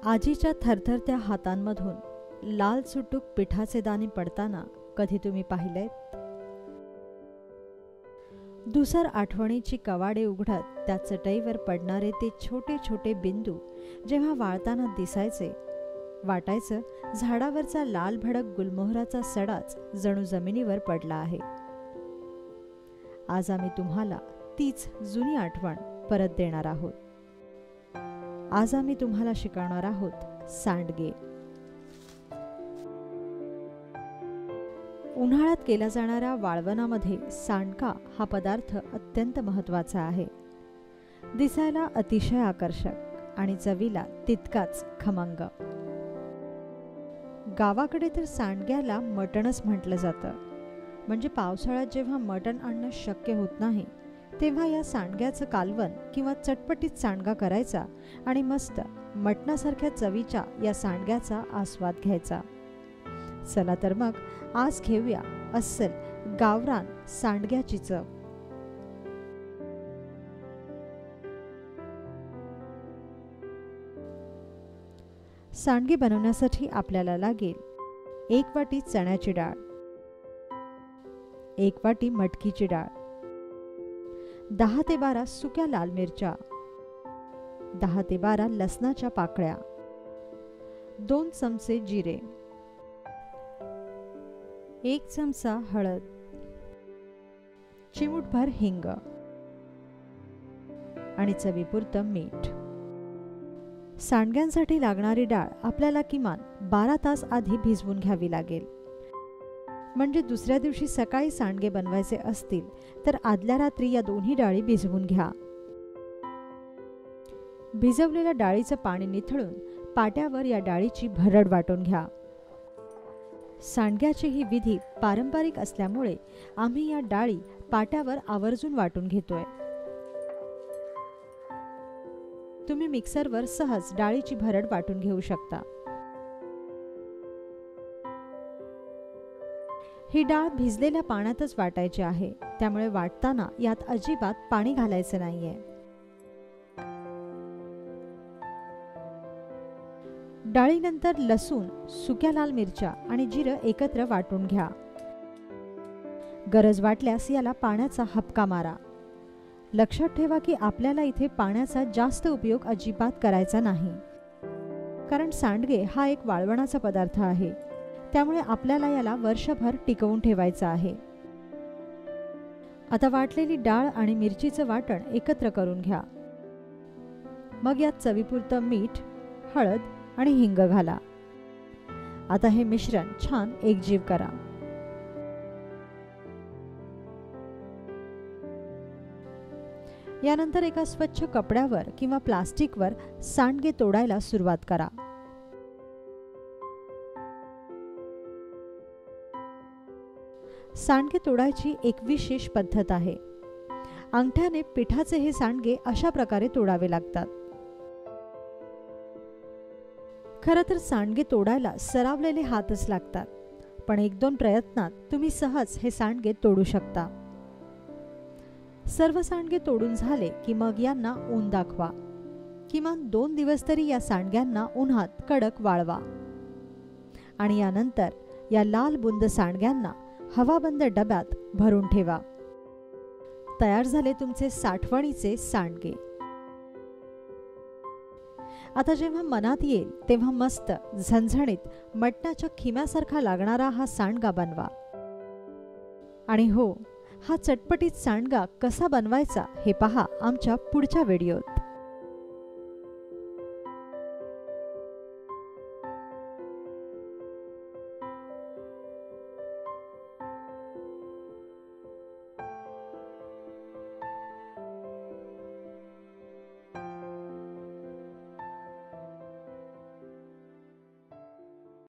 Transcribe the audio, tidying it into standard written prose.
आजीच्या थरथरत्या हातांमधून लाल सुटूक पिठाचे दाणे पडताना कधी तुम्ही पाहिलेत? धुसर आठवणीची कवाडे उघडत त्या चटईवर पडणारे ते छोटे छोटे बिंदू जेव्हा वाळताना दिसायचे, वाटायचं झाडावरचा लाल भडक गुलमोहराचा सडाच जणू जमिनीवर पडला आहे. आज आम्ही तुम्हाला तीच जुनी आठवण परत देणार आहोत. आज आम्ही तुम्हाला शिकवणार आहोत सांडगे. उन्हाळ्यात केल्या जाणाऱ्या वाळवणामध्ये सांडगा हा पदार्थ अत्यंत महत्त्वाचा आहे. दिसायला अतिशय आकर्षक आणि चवीला तितकाच खमंग. गावाकडे तर सांडग्याला मटणच म्हटलं जातं. म्हणजे पावसाळ्यात जेव्हा मटण आणणं शक्य होत नाही तेव्हा या सांडग्याचं कालवण किंवा चटपटीत सांडगा करायचा आणि मस्त मटणासारख्या चवीच्या या सांडग्याचा आस्वाद घ्यायचा. चला तर मग आज घेऊया अस्सल गावरान सांडग्याची चव. सांडगे बनवण्यासाठी आपल्याला लागेल 1 वाटी चण्याची डाळ, 1 वाटी मटकीची डाळ, 10 ते 12 सुक्या लाल मिरच्या, 10 ते 12 लसणाच्या पाकळ्या, 2 चमचे जिरे, 1 चमचा हळद, चिमूटभर हिंग आणि चवीपुरतं मीठ. सांडग्यांसाठी लागणारी डाळ आपल्याला किमान 12 तास आधी भिजवून घ्यावी लागेल. म्हणजे दुसऱ्या दिवशी सकाळी सांडगे बनवायचे असतील तर आदल्या रात्री या दोन्ही डाळी भिजवून घ्या. भिजवलेल्या डाळीचं पाणी निथळून पाट्यावर या डाळीची भरड वाटून घ्या. सांडग्याची ही विधी पारंपरिक असल्यामुळे आम्ही या डाळी पाट्यावर आवर्जून वाटून घेतोय. तुम्ही मिक्सरवर सहज डाळीची भरड वाटून घेऊ शकता. ही डाळ भिजलेल्या पाण्यातच वाटायची आहे, त्यामुळे वाटताना यात अजिबात पाणी घालायचं नाहीये. डाळीनंतर लसूण, सुक्या लाल मिरच्या आणि जिरं एकत्र वाटून घ्या. गरज वाटल्यास याला पाण्याचा हबका मारा. लक्षात ठेवा की आपल्याला इथे पाण्याचा जास्त उपयोग अजिबात करायचा नाही, कारण सांडगे हा एक वाळवणाचा पदार्थ आहे, त्यामुळे आपल्याला याला वर्षभर टिकवून ठेवायचं आहे. आता वाटलेली डाळ आणि मिरचीचं वाटण एकत्र करून घ्या. मग यात चवीपुरतं मीठ, हळद आणि हिंग घाला. आता हे मिश्रण छान एकजीव करा. यानंतर एका स्वच्छ कपड्यावर किंवा प्लास्टिकवर सांडगे तोडायला सुरुवात करा. सांडगे तोडायची एक विशेष पद्धत आहे. अंगठ्याने पिठाचे हे सांडगे अशा प्रकारे तोडावे लागतात. खरं तर सांडगे तोडायला सरावलेले हातच लागतात, पण 1-2 प्रयत्नात तुम्ही सहज हे सांडगे तोडू शकता. सर्व सांडगे तोडून झाले की मग यांना ऊन दाखवा. किमान 2 दिवस तरी या सांडग्यांना उन्हात कडक वाळवा. आणि यानंतर या लाल बुंद सांडग्यांना हवाबंद डब्यात भरून ठेवा. तयार झाले तुमचे साठवणीचे सांडगे. आता जेव्हा मनात येईल तेव्हा मस्त झणझणीत मटणाच्या खिम्यासारखा लागणारा हा सांडगा बनवा. आणि हो, हा चटपटीत सांडगा कसा बनवायचा हे पहा आमच्या पुढच्या व्हिडिओत.